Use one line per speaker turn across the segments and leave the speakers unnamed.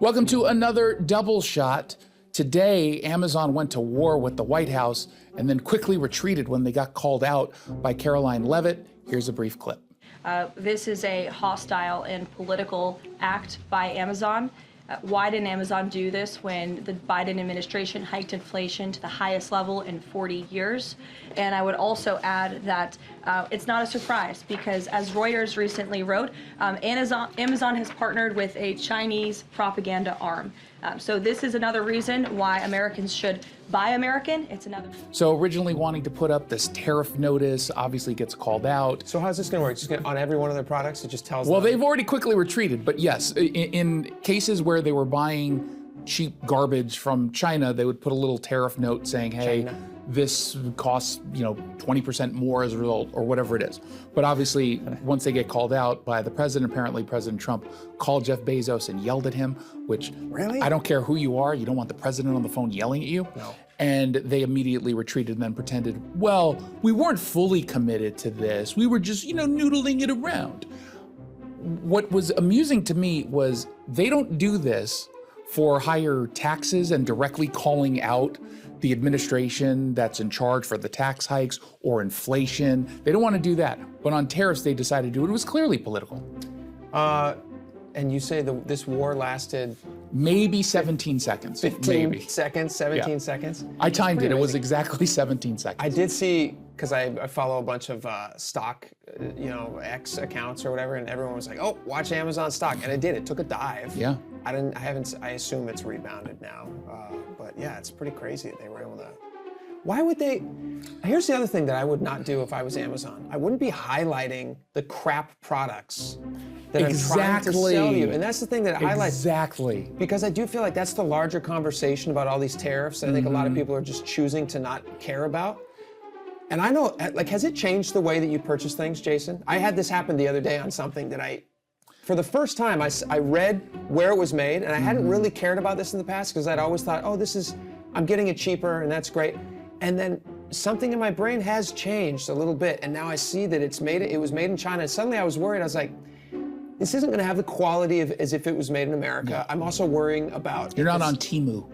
Welcome to another double shot. Today, Amazon went to war with the White House and then quickly retreated when they got called out by Caroline Leavitt. Here's a brief clip.
This is a hostile and political act by Amazon. Why didn't Amazon do this when the Biden administration hiked inflation to the highest level in 40 years? And I would also add that it's not a surprise because, as Reuters recently wrote, Amazon has partnered with a Chinese propaganda arm. So this is another reason why Americans should buy American. It's another.
So originally wanting to put up this tariff notice, obviously gets called out.
So how's this going to work? Just on every one of their products, it just tells them?
Well, they've already quickly retreated, but yes, in cases where they were buying cheap garbage from China, they would put a little tariff note saying, hey, this costs 20% more as a result, or whatever it is. But obviously, once they get called out by the president, apparently President Trump called Jeff Bezos and yelled at him, which I don't care who you are, you don't want the president on the phone yelling at you.
No.
And they immediately retreated and then pretended, well, we weren't fully committed to this. We were just, noodling it around. What was amusing to me was they don't do this for higher taxes and directly calling out the administration that's in charge for the tax hikes or inflation. They don't want to do that. But on tariffs, they decided to do it. It was clearly political.
And you say this war lasted?
Maybe 17 seconds.
15 seconds, 17 seconds?
I timed it. It was exactly 17 seconds.
I did see, because I follow a bunch of stock, X accounts or whatever, and everyone was like, oh, watch Amazon stock. And it did. It took a dive.
Yeah.
I assume it's rebounded now. But yeah, it's pretty crazy that they were able to. Why would they? Here's the other thing that I would not do if I was Amazon. I wouldn't be highlighting the crap products that I'm trying to sell you. And that's the thing that I highlight.
Exactly.
Because I do feel like that's the larger conversation about all these tariffs. I think a lot of people are just choosing to not care about. And I know, has it changed the way that you purchase things, Jason? I had this happen the other day on something that for the first time, I read where it was made, and I hadn't really cared about this in the past because I'd always thought, oh, I'm getting it cheaper, and that's great. And then something in my brain has changed a little bit, and now I see that it was made in China. And suddenly I was worried. I was like, this isn't going to have the quality as if it was made in America. Yeah. I'm also worrying about.
You're not on Temu.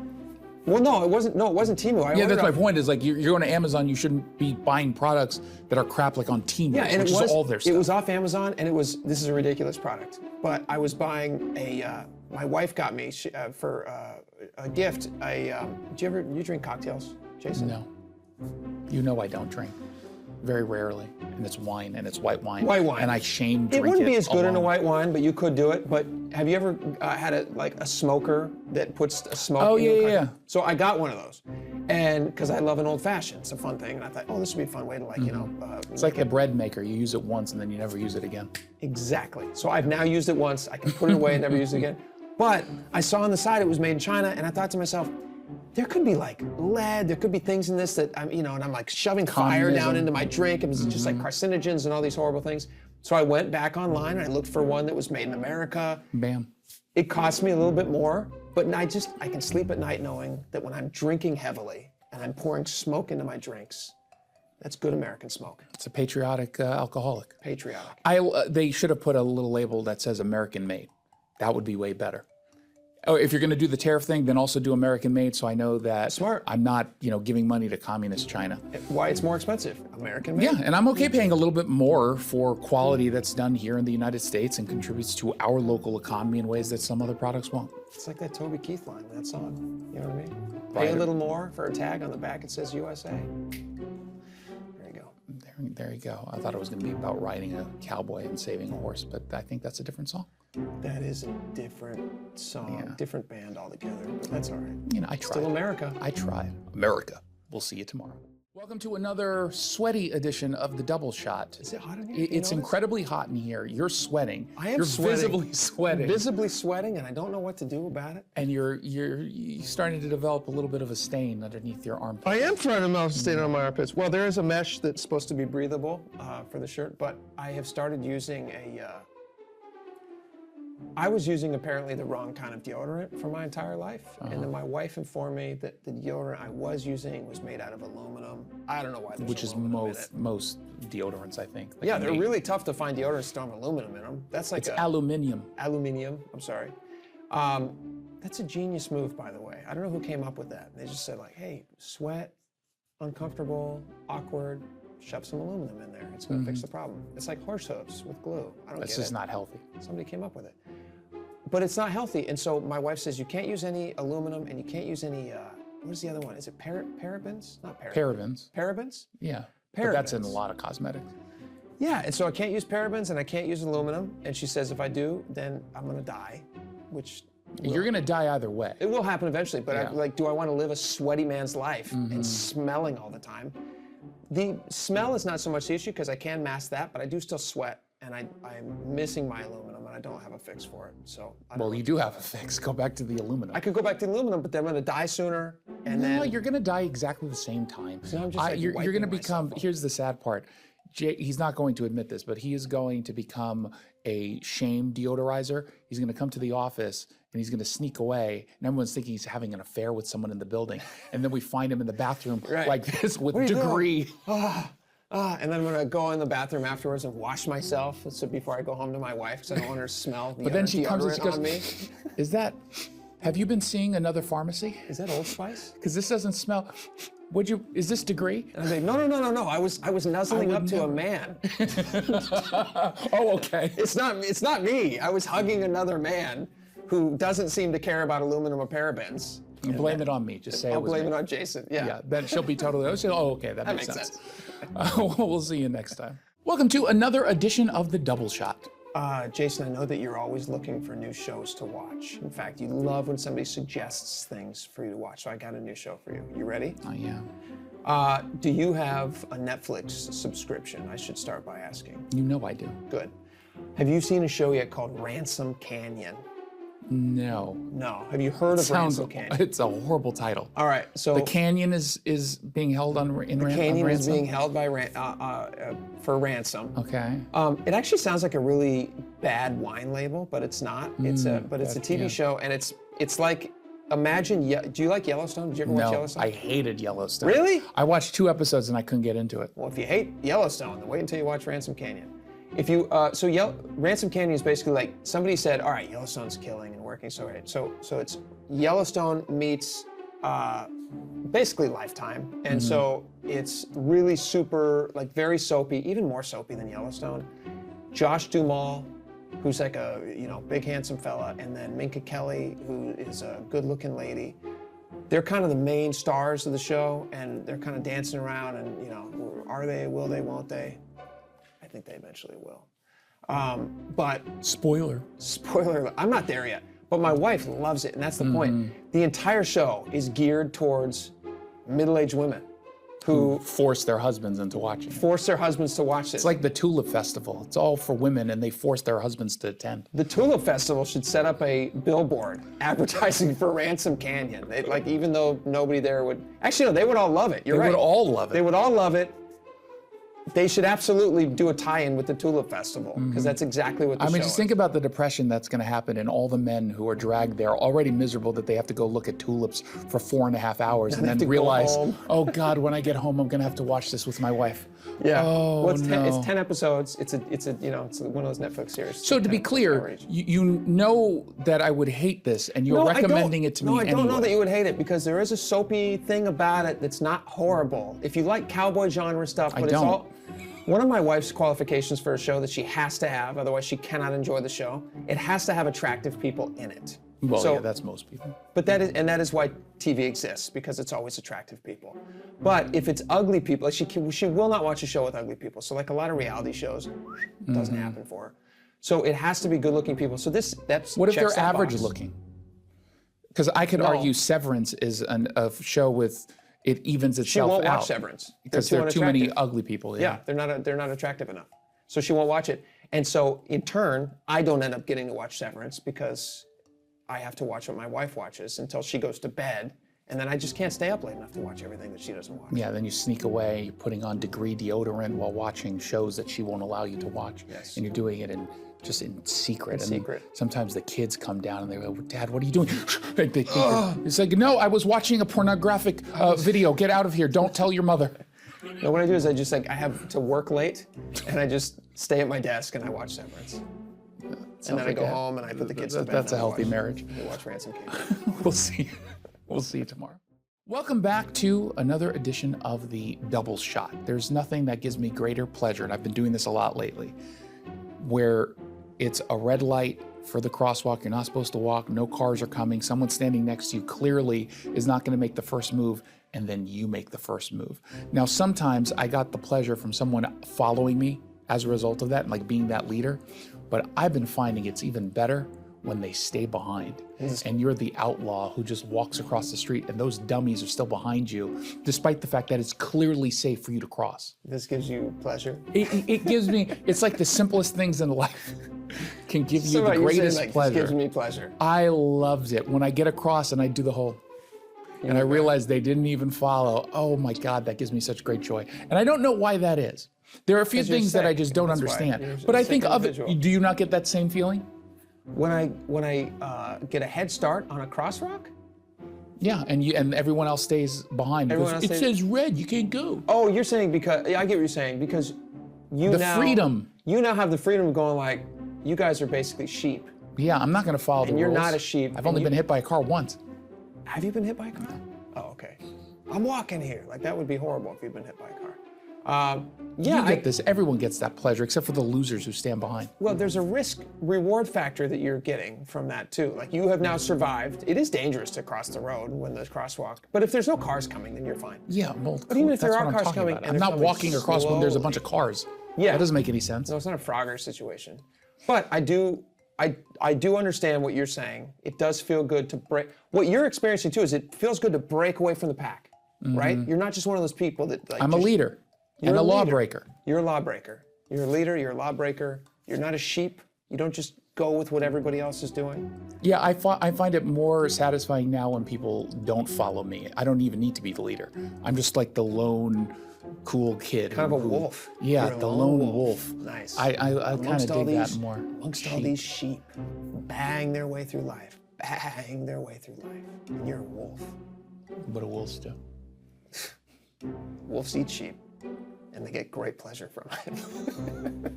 Well, no, it wasn't. No, it wasn't Temu.
Yeah, that's my point. Is like you're going to Amazon. You shouldn't be buying products that are crap like on Temu. Yeah, and which is all their stuff.
It was off Amazon, and this is a ridiculous product. But I was buying my wife got me for a gift. Do you drink cocktails, Jason?
No. I don't drink. Very rarely. And it's wine, and it's white wine.
White wine.
And I shame drinking it.
It wouldn't be as good in a white wine, but you could do it. But have you ever had a smoker that puts a smoke?
Oh, yeah.
So I got one of those. And because I love an old fashioned, it's a fun thing. And I thought, oh, this would be a fun way to
it's like a bread maker. You use it once and then you never use it again.
Exactly. So I've now used it once. I can put it away and never use it again. But I saw on the side it was made in China, and I thought to myself, there could be like lead, there could be things in this that and I'm like shoving fire down into my drink, and it's just like carcinogens and all these horrible things. So I went back online and I looked for one that was made in America.
Bam.
It cost me a little bit more, but I can sleep at night knowing that when I'm drinking heavily and I'm pouring smoke into my drinks, that's good American smoke.
It's a patriotic alcoholic.
Patriotic.
They should have put a little label that says American made. That would be way better. Oh, if you're going to do the tariff thing, then also do American made, so I know that
Smart.
I'm not, giving money to communist China.
Why it's more expensive? American made.
Yeah, and I'm okay paying a little bit more for quality that's done here in the United States and contributes to our local economy in ways that some other products won't.
It's like that Toby Keith line in that song. You know what I mean? Pay a little more for a tag on the back that says USA. There you go.
There you go. I thought it was going to be about riding a cowboy and saving a horse, but I think that's a different song.
That is a different song, different band altogether, but that's all right.
I tried.
Still America.
I tried. America. We'll see you tomorrow. Welcome to another sweaty edition of the Double Shot.
Is it hot in here?
It's incredibly hot in here. You're sweating.
I am
You're
sweating.
visibly sweating.
Visibly sweating, and I don't know what to do about it.
And you're starting to develop a little bit of a stain underneath your armpit.
I am starting to develop a stain on my armpits. Well, there is a mesh that's supposed to be breathable for the shirt, but I have started using I was using apparently the wrong kind of deodorant for my entire life. And then my wife informed me that the deodorant I was using was made out of aluminum. I don't know why there's
Which is most deodorants, I think. Like
yeah, they're really tough to find deodorants that don't have aluminum in them. That's like
it's aluminium.
Aluminium, I'm sorry. That's a genius move, by the way. I don't know who came up with that. They just said like, hey, sweat, uncomfortable, awkward, shove some aluminum in there. It's gonna fix the problem. It's like horse hooves with glue. I don't get it.
That's just not healthy.
Somebody came up with it. But it's not healthy. And so my wife says you can't use any aluminum and you can't use any, what is the other one? Is it parabens? Not parabens.
Parabens.
Parabens?
Yeah. But that's in a
Parabens.
lot of cosmetics.
Yeah, and so I can't use parabens and I can't use aluminum. And she says if I do, then I'm gonna die, which
You're gonna die either way.
it will happen eventually. But
Yeah.
do I want to live a sweaty man's life and smelling all the time? The smell is not so much the issue because I can mask that, but I do still sweat and I'm missing my aluminum and I don't have a fix for it. So I don't
Well,
know.
you do have a fix. Go back to the aluminum.
I could go back to aluminum, but then I'm gonna die sooner. And
No,
then
you're gonna die exactly the same time.
So I'm just, like,
you're
wiping
gonna
myself
become.
off.
Here's the sad part. He's not going to admit this, but he is going to become a shame deodorizer. He's going to come to the office and he's going to sneak away, and everyone's thinking he's having an affair with someone in the building. And then we find him in the bathroom
Right.
like this with
Where you
degree.
and then I'm gonna go in the bathroom afterwards and wash myself. So before I go home to my wife, because I don't want her to smell the
But then she comes and she
deodorant
goes,
on me.
"Is that? Have you been seeing another pharmacy?
Is that Old Spice?
Because this doesn't smell. Is this degree?"
And I'm like, no. I was nuzzling up to a man.
Oh, okay.
It's not me. I was hugging another man who doesn't seem to care about aluminum or parabens.
You blame it on me. Just say
I'll
it was
blame
me.
it on Jason. Yeah.
Yeah, then she'll be totally. Oh, okay, that makes
makes
sense. We'll see you next time. Welcome to another edition of the Double Shot.
Jason, I know that you're always looking for new shows to watch. In fact, you love when somebody suggests things for you to watch. So I got a new show for you. You ready?
Oh yeah.
Do you have a Netflix subscription? I should start by asking.
You know I do.
Good. Have you seen a show yet called Ransom Canyon?
No.
No. Have you heard of Ransom Canyon?
It's a horrible title.
All right. So
The canyon is being held in
Canyon is
ransom?
being held by for ransom.
Okay.
It actually sounds like a really bad wine label, but it's not. It's a TV
yeah.
show, and it's like imagine. Do you like Yellowstone? Did you ever watch
No,
Yellowstone?
I hated Yellowstone.
Really?
I watched 2 episodes and I couldn't get into it.
Well, if you hate Yellowstone, then wait until you watch Ransom Canyon. If you Ransom Canyon is basically like somebody said, all right, Yellowstone's killing and working so great. So it's Yellowstone meets basically Lifetime, and so it's really super, like very soapy, even more soapy than Yellowstone. Josh Duhamel, who's like a big handsome fella, and then Minka Kelly, who is a good-looking lady. They're kind of the main stars of the show, and they're kind of dancing around, and are they? Will they? Won't they? I think they eventually will. But
Spoiler.
spoiler, I'm not there yet. But my wife loves it, and that's the point. The entire show is geared towards middle-aged women who
Force their husbands into watching.
force their husbands to watch this.
It's like the Tulip Festival. It's all for women and they force their husbands to attend.
The Tulip Festival should set up a billboard advertising for Ransom Canyon. Even though nobody there would, actually no, they would all love it. You're
They
right.
would all love it.
They would all love it. They should absolutely do a tie-in with the Tulip Festival because that's exactly what the show
just
is.
think about the depression that's going to happen and all the men who are dragged there, already miserable that they have to go look at tulips for 4.5 hours and
they have
then
to go
realize,
home.
oh God, when I get home, I'm going to have to watch this with my wife.
Yeah.
Oh,
Well, it's 10
no.
episodes. It's one of those Netflix series.
So to be
10
clear,
outrage.
you know that I would hate this and you're
No, I don't.
recommending it to me
No, I don't know
anyway.
that you would hate it because there is a soapy thing about it that's not horrible. If you like cowboy genre stuff, but it's
don't.
all. One of my wife's qualifications for a show that she has to have, otherwise she cannot enjoy the show, it has to have attractive people in it.
Well,
So-
yeah, that's most people.
But that is why TV exists, because it's always attractive people. But if it's ugly people, like she will not watch a show with ugly people. So like a lot of reality shows, doesn't happen for her. So it has to be good-looking people. So that's
What if
checks
they're
that
average
box.
looking? Because I could argue Severance is a show with, it evens
She
itself
won't
out.
watch Severance
Because there are too many
unattractive.
ugly people.
Yeah, they're not attractive enough. So she won't watch it. And so in turn, I don't end up getting to watch Severance because I have to watch what my wife watches until she goes to bed. And then I just can't stay up late enough to watch everything that she doesn't watch.
Yeah, then you sneak away, you're putting on degree deodorant while watching shows that she won't allow you to watch.
Yes.
And you're doing it in secret.
In secret.
Sometimes the kids come down and they go, Dad, what are you doing? They think it's like, no, I was watching a pornographic video. Get out of here. Don't tell your mother.
No, what I do is I have to work late and I just stay at my desk and I watch Severance. And then I go home and I put the kids to bed.
That's a healthy marriage.
We watch Ransom King.
We'll see. We'll see you tomorrow. Welcome back to another edition of the Double Shot. There's nothing that gives me greater pleasure, and I've been doing this a lot lately, where it's a red light for the crosswalk. You're not supposed to walk. No cars are coming. Someone standing next to you clearly is not going to make the first move, and then you make the first move. Now, sometimes I got the pleasure from someone following me as a result of that, and like being that leader, but I've been finding it's even better when they stay behind and you're the outlaw who just walks across the street and those dummies are still behind you, despite the fact that it's clearly safe for you to cross.
This gives you pleasure?
It gives me, it's like the simplest things in life can give you the greatest pleasure.
This gives me pleasure.
I loved it. When I get across and I do the whole, and I realize they didn't even follow, oh my God, that gives me such great joy. And I don't know why that is. There are a few things that I just don't understand. But I think do you not get that same feeling?
When I get a head start on a crosswalk?
Yeah, and everyone else stays behind. It says red, you can't go.
Oh, you're saying because, I get what you're saying, because you
freedom.
You now have the freedom of going like, you guys are basically sheep.
Yeah, I'm not gonna follow the rules.
And you're not a sheep.
I've only been hit by a car once.
Have you been hit by a car? Oh, okay. I'm walking here. Like, that would be horrible if you'd been hit by a car.
Yeah, you get this. Everyone gets that pleasure, except for the losers who stand behind.
Well, there's a risk-reward factor that you're getting from that too. Like, you have now survived. It is dangerous to cross the road when there's crosswalk, but if there's no cars coming, then you're fine.
Yeah, well,
but even if there are cars coming,
I'm not walking across when there's a bunch of cars.
Yeah,
that doesn't make any sense.
No, it's not a Frogger situation. But I do understand what you're saying. It does feel good to break. What you're experiencing too is it feels good to break away from the pack, right? You're not just one of those people that like.
I'm a leader. And a lawbreaker.
You're a lawbreaker. You're a leader, you're a lawbreaker. You're not a sheep. You don't just go with what everybody else is doing.
Yeah, I find it more satisfying now when people don't follow me. I don't even need to be the leader. I'm just like the lone, cool kid.
Kind of a wolf.
Yeah, the lone wolf.
Nice.
I kind of dig that more.
Amongst all these sheep, bang their way through life. Bang their way through life. And you're a wolf.
What do wolves do?
Wolves eat sheep. And they get great pleasure from it.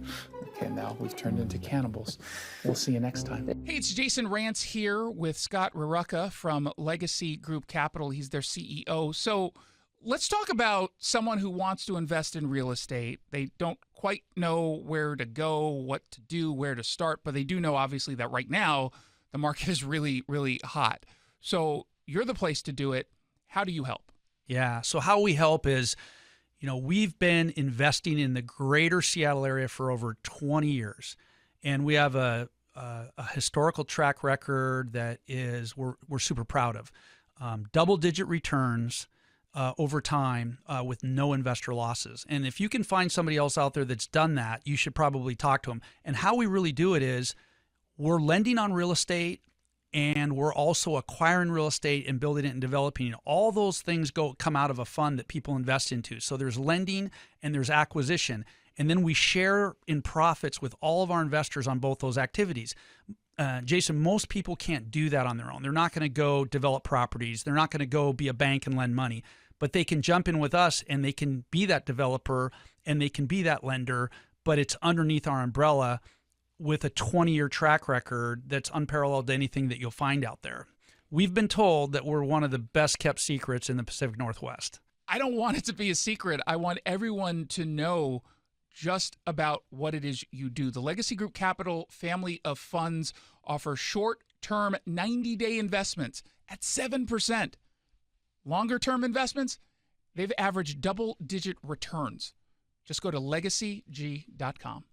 Okay, now we've turned into cannibals. We'll see you next time. Hey, it's Jason Rantz here with Scott Rarucka from Legacy Group Capital. He's their CEO. So let's talk about someone who wants to invest in real estate. They don't quite know where to go, what to do, where to start, but they do know, obviously, that right now the market is really, really hot. So you're the place to do it. How do you help?
Yeah, so how we help is, we've been investing in the greater Seattle area for over 20 years, and we have a historical track record that is we're super proud of. Double-digit returns over time with no investor losses. And if you can find somebody else out there that's done that, you should probably talk to them. And how we really do it is we're lending on real estate, and we're also acquiring real estate and building it and developing it. All those things come out of a fund that people invest into. So there's lending and there's acquisition. And then we share in profits with all of our investors on both those activities. Jason, most people can't do that on their own. They're not going to go develop properties. They're not going to go be a bank and lend money. But they can jump in with us and they can be that developer and they can be that lender, but it's underneath our umbrella with a 20-year track record that's unparalleled to anything that you'll find out there. We've been told that we're one of the best kept secrets in the Pacific Northwest.
I don't want it to be a secret. I want everyone to know just about what it is you do. The Legacy Group Capital family of funds offer short-term 90-day investments at 7%. Longer-term investments, they've averaged double-digit returns. Just go to legacyg.com.